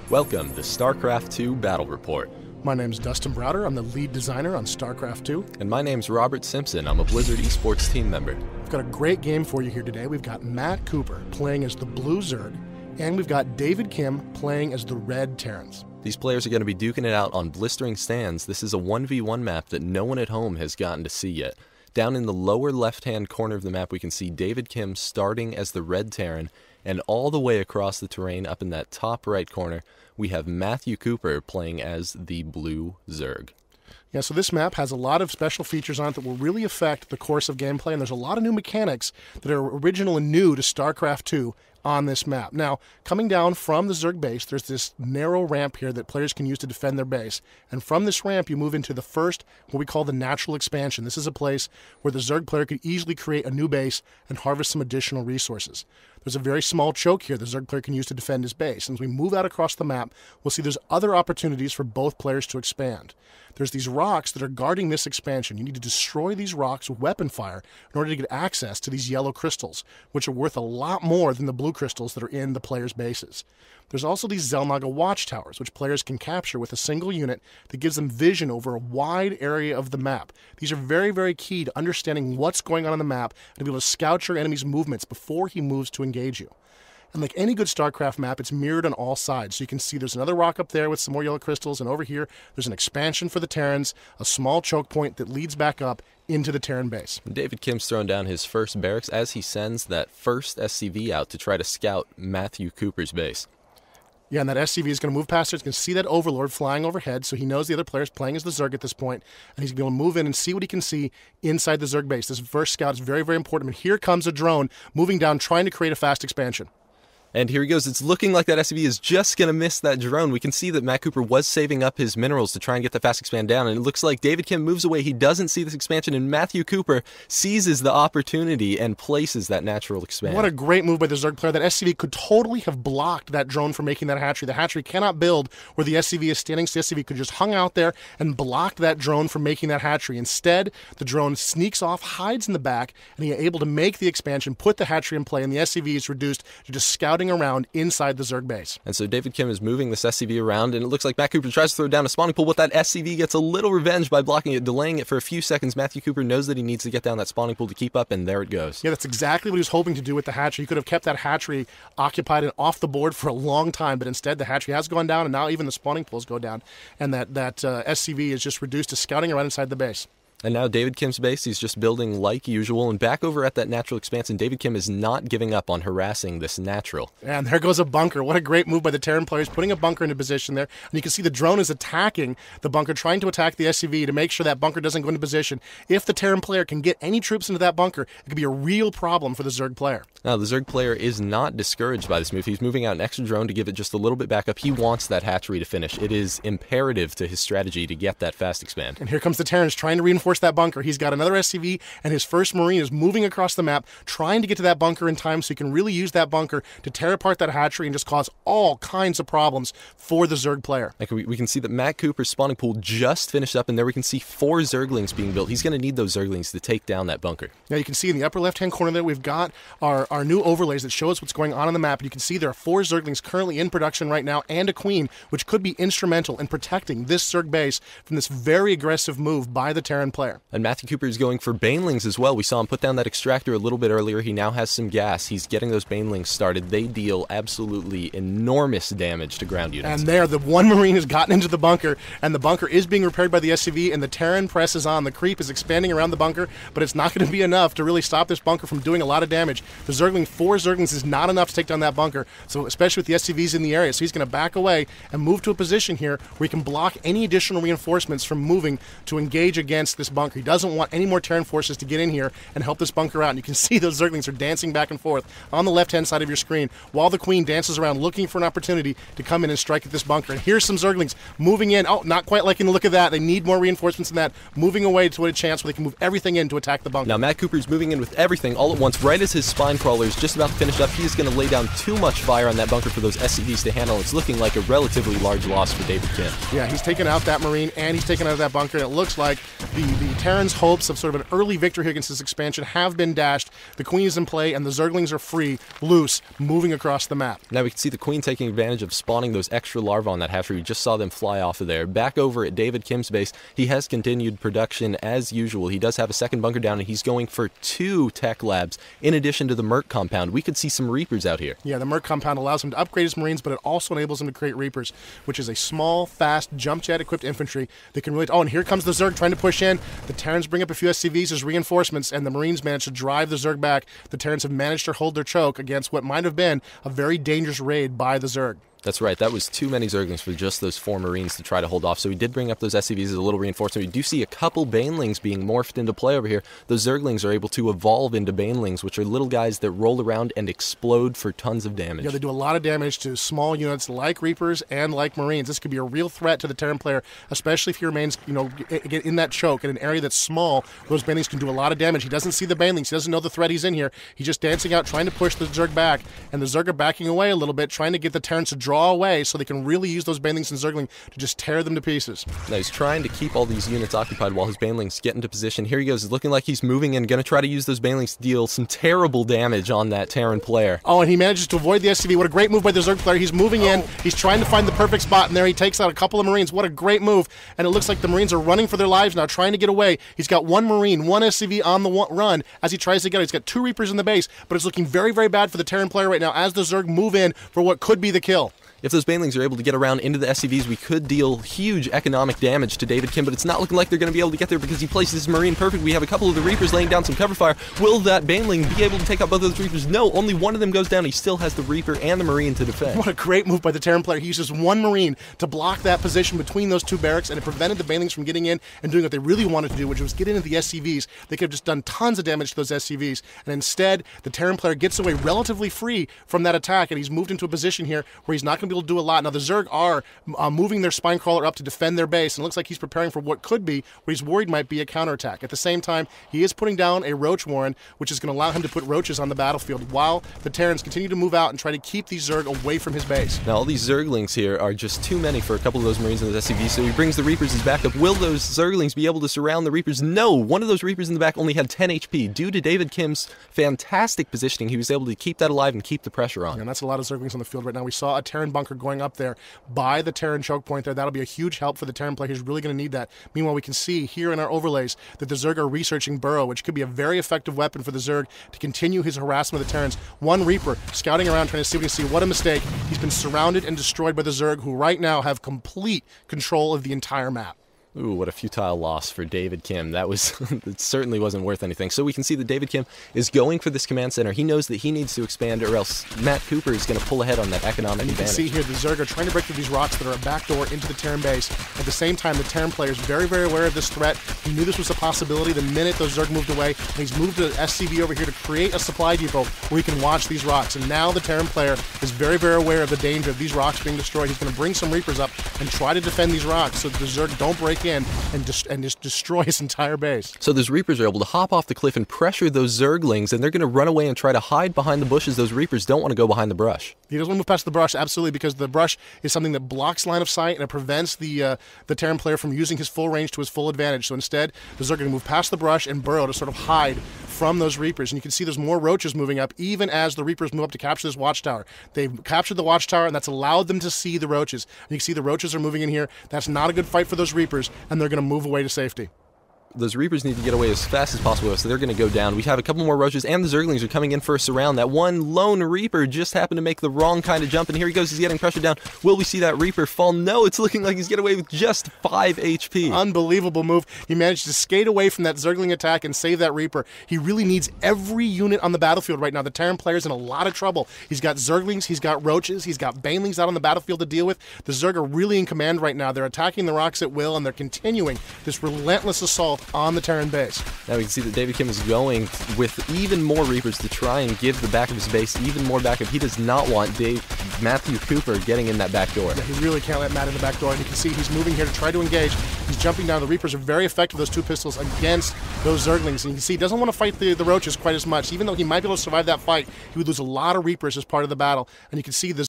Welcome to Starcraft 2 Battle Report. My name's Dustin Browder. I'm the lead designer on Starcraft 2. And my name's Robert Simpson. I'm a Blizzard Esports team member. We've got a great game for you here today. We've got Matt Cooper playing as the Blue Zerg, and we've got David Kim playing as the Red Terrans. These players are going to be duking it out on blistering stands. This is a 1v1 map that no one at home has gotten to see yet. Down in the lower left-hand corner of the map, we can see David Kim starting as the Red Terran, and all the way across the terrain up in that top right corner, we have Matthew Cooper playing as the Blue Zerg. Yeah, so this map has a lot of special features on it that will really affect the course of gameplay, and there's a lot of new mechanics that are original and new to StarCraft 2 on this map. Now, coming down from the Zerg base, there's this narrow ramp here that players can use to defend their base. And from this ramp, you move into the first, what we call the natural expansion. This is a place where the Zerg player could easily create a new base and harvest some additional resources. There's a very small choke here the Zerg player can use to defend his base. And as we move out across the map, we'll see there's other opportunities for both players to expand. There's these rocks that are guarding this expansion. You need to destroy these rocks with weapon fire in order to get access to these yellow crystals, which are worth a lot more than the blue crystals that are in the players' bases. There's also these Xel'Naga watchtowers, which players can capture with a single unit that gives them vision over a wide area of the map. These are very, very key to understanding what's going on the map and to be able to scout your enemy's movements before he moves to engage you. And like any good StarCraft map, it's mirrored on all sides. So you can see there's another rock up there with some more yellow crystals, and over here there's an expansion for the Terrans, a small choke point that leads back up into the Terran base. David Kim's throwing down his first barracks as he sends that first SCV out to try to scout Matthew Cooper's base. Yeah, and that SCV is going to move past there. It's going to see that Overlord flying overhead, so he knows the other player's playing as the Zerg at this point, and he's going to be able to move in and see what he can see inside the Zerg base. This first scout is very, very important. And here comes a drone moving down, trying to create a fast expansion. And here he goes. It's looking like that SCV is just going to miss that drone. We can see that Matt Cooper was saving up his minerals to try and get the fast expand down. And it looks like David Kim moves away. He doesn't see this expansion. And Matthew Cooper seizes the opportunity and places that natural expand. What a great move by the Zerg player. That SCV could totally have blocked that drone from making that hatchery. The hatchery cannot build where the SCV is standing. So the SCV could just hung out there and blocked that drone from making that hatchery. Instead, the drone sneaks off, hides in the back, and he is able to make the expansion, put the hatchery in play, and the SCV is reduced to just scouting around inside the Zerg base. And so David Kim is moving this SCV around, and it looks like Matt Cooper tries to throw down a spawning pool, but that SCV gets a little revenge by blocking it, delaying it for a few seconds. Matthew Cooper knows that he needs to get down that spawning pool to keep up, and there it goes. Yeah, that's exactly what he was hoping to do with the hatchery. He could have kept that hatchery occupied and off the board for a long time, but instead the hatchery has gone down, and now even the spawning pools go down, and that SCV is just reduced to scouting around inside the base. And now David Kim's base, he's just building like usual. And back over at that natural expansion, David Kim is not giving up on harassing this natural. And there goes a bunker. What a great move by the Terran players, putting a bunker into position there. And you can see the drone is attacking the bunker, trying to attack the SCV to make sure that bunker doesn't go into position. If the Terran player can get any troops into that bunker, it could be a real problem for the Zerg player. Now, the Zerg player is not discouraged by this move. He's moving out an extra drone to give it just a little bit back up. He wants that hatchery to finish. It is imperative to his strategy to get that fast expand. And here comes the Terrans trying to reinforce that bunker. He's got another SCV, and his first Marine is moving across the map, trying to get to that bunker in time so he can really use that bunker to tear apart that hatchery and just cause all kinds of problems for the Zerg player. Like we can see that Matt Cooper's spawning pool just finished up, and there we can see 4 Zerglings being built. He's going to need those Zerglings to take down that bunker. Now you can see in the upper left-hand corner there, we've got our new overlays that show us what's going on the map. And you can see there are 4 Zerglings currently in production right now, and a Queen, which could be instrumental in protecting this Zerg base from this very aggressive move by the Terran player. And Matthew Cooper is going for Banelings as well. We saw him put down that extractor a little bit earlier. He now has some gas. He's getting those Banelings started. They deal absolutely enormous damage to ground units. And there, the one Marine has gotten into the bunker, and the bunker is being repaired by the SCV, and the Terran presses on. The creep is expanding around the bunker, but it's not going to be enough to really stop this bunker from doing a lot of damage. The Zergling, 4 Zerglings is not enough to take down that bunker, so especially with the SCVs in the area. So he's going to back away and move to a position here where he can block any additional reinforcements from moving to engage against this bunker. He doesn't want any more Terran forces to get in here and help this bunker out. And you can see those Zerglings are dancing back and forth on the left-hand side of your screen while the Queen dances around looking for an opportunity to come in and strike at this bunker. And here's some Zerglings moving in. Oh, not quite liking the look of that. They need more reinforcements than that. Moving away to a chance where they can move everything in to attack the bunker. Now Matt Cooper's moving in with everything all at once. Right as his spine crawler is just about to finish up, he is going to lay down too much fire on that bunker for those SCVs to handle. It's looking like a relatively large loss for David Kim. Yeah, he's taken out that Marine and he's taken out that bunker. And it looks like the Terran's hopes of sort of an early victory here against this expansion have been dashed. The Queen is in play, and the Zerglings are free, loose, moving across the map. Now we can see the Queen taking advantage of spawning those extra larvae on that hatchery. We just saw them fly off of there. Back over at David Kim's base, he has continued production as usual. He does have a second bunker down, and he's going for 2 tech labs in addition to the Merc compound. We could see some Reapers out here. Yeah, the Merc compound allows him to upgrade his Marines, but it also enables him to create Reapers, which is a small, fast, jump jet equipped infantry that can really... Oh, and here comes the Zerg trying to push in. The Terrans bring up a few SCVs as reinforcements, and the Marines manage to drive the Zerg back. The Terrans have managed to hold their choke against what might have been a very dangerous raid by the Zerg. That's right. That was too many Zerglings for just those 4 Marines to try to hold off. So we did bring up those SCVs as a little reinforcement. We do see a couple Banelings being morphed into play over here. Those Zerglings are able to evolve into Banelings, which are little guys that roll around and explode for tons of damage. Yeah, they do a lot of damage to small units like Reapers and like Marines. This could be a real threat to the Terran player, especially if he remains, get in that choke in an area that's small. Those Banelings can do a lot of damage. He doesn't see the Banelings. He doesn't know the threat he's in here. He's just dancing out, trying to push the Zerg back, and the Zerg are backing away a little bit, trying to get the Terrans to draw away so they can really use those Banelings and Zergling to just tear them to pieces. Now he's trying to keep all these units occupied while his Banelings get into position. Here he goes. It's looking like he's moving in, going to try to use those Banelings to deal some terrible damage on that Terran player. Oh, and he manages to avoid the SCV. What a great move by the Zerg player. He's moving in. He's trying to find the perfect spot, and there he takes out a couple of Marines. What a great move. And it looks like the Marines are running for their lives now, trying to get away. He's got 1 Marine, 1 SCV on the run as he tries to get out. He's got 2 Reapers in the base, but it's looking very, very bad for the Terran player right now as the Zerg move in for what could be the kill. If those Banelings are able to get around into the SCVs, we could deal huge economic damage to David Kim, but it's not looking like they're going to be able to get there because he places his Marine perfect. We have a couple of the Reapers laying down some cover fire. Will that Baneling be able to take out both of those Reapers? No, only one of them goes down. He still has the Reaper and the Marine to defend. What a great move by the Terran player. He uses 1 Marine to block that position between those 2 barracks, and it prevented the Banelings from getting in and doing what they really wanted to do, which was get into the SCVs. They could have just done tons of damage to those SCVs, and instead, the Terran player gets away relatively free from that attack, and he's moved into a position here where he's not going to be able to do a lot. Now, the Zerg are moving their spine crawler up to defend their base, and it looks like he's preparing for what could be, what he's worried might be a counterattack. At the same time, he is putting down a Roach Warren, which is going to allow him to put roaches on the battlefield while the Terrans continue to move out and try to keep these Zerg away from his base. Now, all these Zerglings here are just too many for a couple of those Marines in those SCVs, so he brings the Reapers as backup. Will those Zerglings be able to surround the Reapers? No! One of those Reapers in the back only had 10 HP. Due to David Kim's fantastic positioning, he was able to keep that alive and keep the pressure on. And that's a lot of Zerglings on the field right now. We saw a Terran bunker going up there by the Terran choke point there. That'll be a huge help for the Terran player. He's really going to need that. Meanwhile, we can see here in our overlays that the Zerg are researching Burrow, which could be a very effective weapon for the Zerg to continue his harassment of the Terrans. 1 Reaper scouting around trying to see what he can see. What a mistake. He's been surrounded and destroyed by the Zerg, who right now have complete control of the entire map. Ooh, what a futile loss for David Kim. That was, it certainly wasn't worth anything. So we can see that David Kim is going for this command center. He knows that he needs to expand or else Matt Cooper is going to pull ahead on that economic advantage. You can see here the Zerg are trying to break through these rocks that are a backdoor into the Terran base. At the same time, the Terran player is very, very aware of this threat. He knew this was a possibility the minute those Zerg moved away, and he's moved an SCV over here to create a supply depot where he can watch these rocks. And now the Terran player is very, very aware of the danger of these rocks being destroyed. He's going to bring some Reapers up and try to defend these rocks so the Zerg don't break in and just destroy his entire base. So those Reapers are able to hop off the cliff and pressure those Zerglings, and they're going to run away and try to hide behind the bushes. Those Reapers don't want to go behind the brush. He doesn't want to move past the brush, absolutely, because the brush is something that blocks line of sight and it prevents the Terran player from using his full range to his full advantage. So instead, the Zerg are going to move past the brush and burrow to sort of hide from those Reapers. And you can see there's more roaches moving up, even as the Reapers move up to capture this watchtower. They've captured the watchtower, and that's allowed them to see the roaches. And you can see the roaches are moving in here. That's not a good fight for those Reapers, and they're going to move away to safety. Those Reapers need to get away as fast as possible, so they're going to go down. We have a couple more roaches, and the Zerglings are coming in for a surround. That one lone Reaper just happened to make the wrong kind of jump, and here he goes. He's getting pressured down. Will we see that Reaper fall? No, it's looking like he's getting away with just 5 HP. Unbelievable move. He managed to skate away from that Zergling attack and save that Reaper. He really needs every unit on the battlefield right now. The Terran player's in a lot of trouble. He's got Zerglings, he's got roaches, he's got Banelings out on the battlefield to deal with. The Zerg are really in command right now. They're attacking the rocks at will, and they're continuing this relentless assault on the Terran base. Now we can see that David Kim is going with even more Reapers to try and give the back of his base even more backup. He does not want Matthew Cooper getting in that back door. Yeah, he really can't let Matt in the back door, and you can see he's moving here to try to engage. He's jumping down. The Reapers are very effective, those 2 pistols, against those Zerglings. And you can see he doesn't want to fight the Roaches quite as much. Even though he might be able to survive that fight, he would lose a lot of Reapers as part of the battle. And you can see the